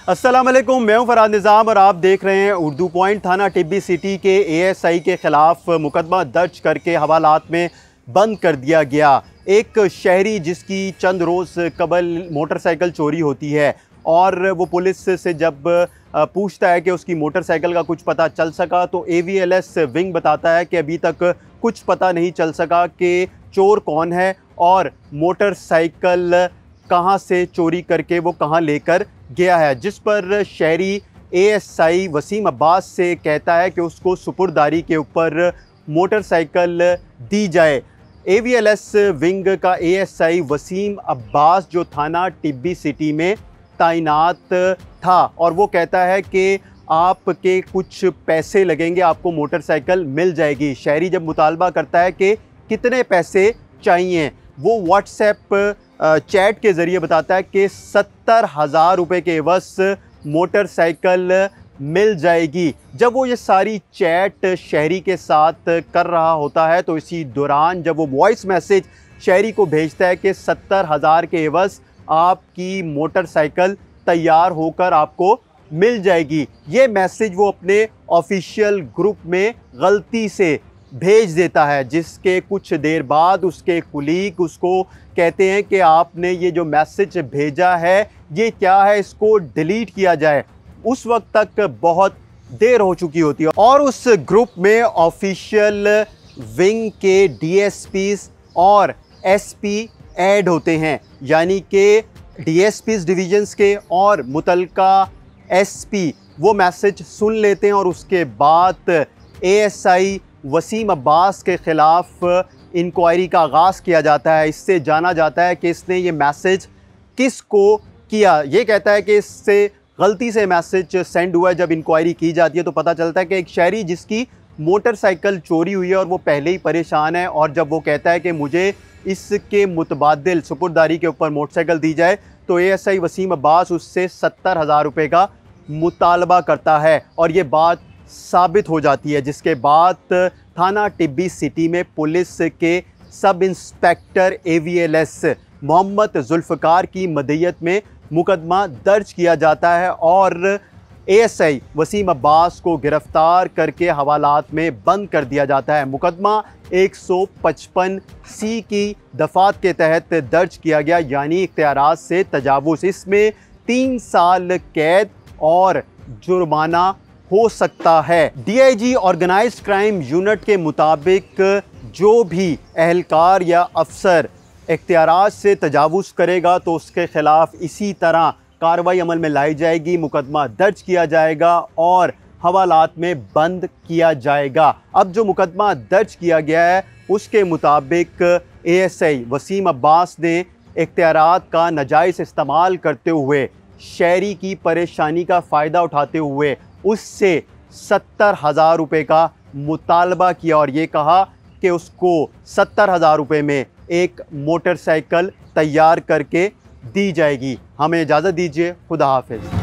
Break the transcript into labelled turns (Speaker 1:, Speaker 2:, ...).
Speaker 1: अस्सलाम वालेकुम, मैं हूं फराद निज़ाम और आप देख रहे हैं उर्दू पॉइंट। थाना टिब्बी सिटी के एएसआई के ख़िलाफ़ मुकदमा दर्ज करके हवालात में बंद कर दिया गया। एक शहरी जिसकी चंद रोज़ कबल मोटरसाइकिल चोरी होती है और वो पुलिस से जब पूछता है कि उसकी मोटरसाइकिल का कुछ पता चल सका तो AVLS विंग बताता है कि अभी तक कुछ पता नहीं चल सका कि चोर कौन है और मोटरसाइकिल कहां से चोरी करके वो कहां लेकर गया है, जिस पर शहरी ASI वसीम अब्बास से कहता है कि उसको सुपुर्दारी के ऊपर मोटरसाइकिल दी जाए। AVLS विंग का ASI वसीम अब्बास जो थाना टिब्बी सिटी में तैनात था और वो कहता है कि आपके कुछ पैसे लगेंगे, आपको मोटरसाइकिल मिल जाएगी। शहरी जब मुतालबा करता है कि कितने पैसे चाहिए, वो व्हाट्सएप चैट के ज़रिए बताता है कि 70,000 रुपये के एवज़ मोटरसाइकिल मिल जाएगी। जब वो ये सारी चैट शहरी के साथ कर रहा होता है तो इसी दौरान जब वो वॉइस मैसेज शहरी को भेजता है कि 70,000 के एवज़ आपकी मोटरसाइकिल तैयार होकर आपको मिल जाएगी, ये मैसेज वो अपने ऑफिशियल ग्रुप में गलती से भेज देता है, जिसके कुछ देर बाद उसके कुलीग उसको कहते हैं कि आपने ये जो मैसेज भेजा है ये क्या है, इसको डिलीट किया जाए। उस वक्त तक बहुत देर हो चुकी होती है और उस ग्रुप में ऑफिशियल विंग के DSPs और SP ऐड होते हैं, यानी कि DSPs डिवीजन्स के और मुतलका SP वो मैसेज सुन लेते हैं और उसके बाद ASI वसीम अब्बास के ख़िलाफ़ इंक्वायरी का आगाज़ किया जाता है। इससे जाना जाता है कि इसने ये मैसेज किसको किया। ये कहता है कि इससे गलती से मैसेज सेंड हुआ है। जब इंक्वायरी की जाती है तो पता चलता है कि एक शहरी जिसकी मोटरसाइकिल चोरी हुई है और वो पहले ही परेशान है, और जब वो कहता है कि मुझे इसके मुतबादिल सुपुर्दारी के ऊपर मोटरसाइकिल दी जाए तो ASI वसीम अब्बास उससे 70,000 रुपये का मुतालबा करता है और ये बात साबित हो जाती है, जिसके बाद थाना टिब्बी सिटी में पुलिस के sub inspector AVLS Mohammad Zulfiqar की मदईयत में मुकदमा दर्ज किया जाता है और ASI वसीम अब्बास को गिरफ़्तार करके हवालात में बंद कर दिया जाता है। मुकदमा 155C की दफ़ात के तहत दर्ज किया गया, यानी इख्तियारात से तजावुज़। इसमें 3 साल कैद और जुर्माना हो सकता है। DIG ऑर्गेनाइज्ड क्राइम यूनिट के मुताबिक जो भी एहलकार या अफसर इख्तियारात से तजावुज़ करेगा तो उसके ख़िलाफ़ इसी तरह कार्रवाई अमल में लाई जाएगी, मुकदमा दर्ज किया जाएगा और हवालात में बंद किया जाएगा। अब जो मुकदमा दर्ज किया गया है उसके मुताबिक ASI वसीम अब्बास ने इख्तियारात का नाजायज़ इस्तेमाल करते हुए, शहरी की परेशानी का फ़ायदा उठाते हुए उससे 70,000 रुपये का मुतालबा किया और ये कहा कि उसको 70,000 रुपये में एक मोटरसाइकिल तैयार करके दी जाएगी। हमें इजाज़त दीजिए। खुदा हाफिज़।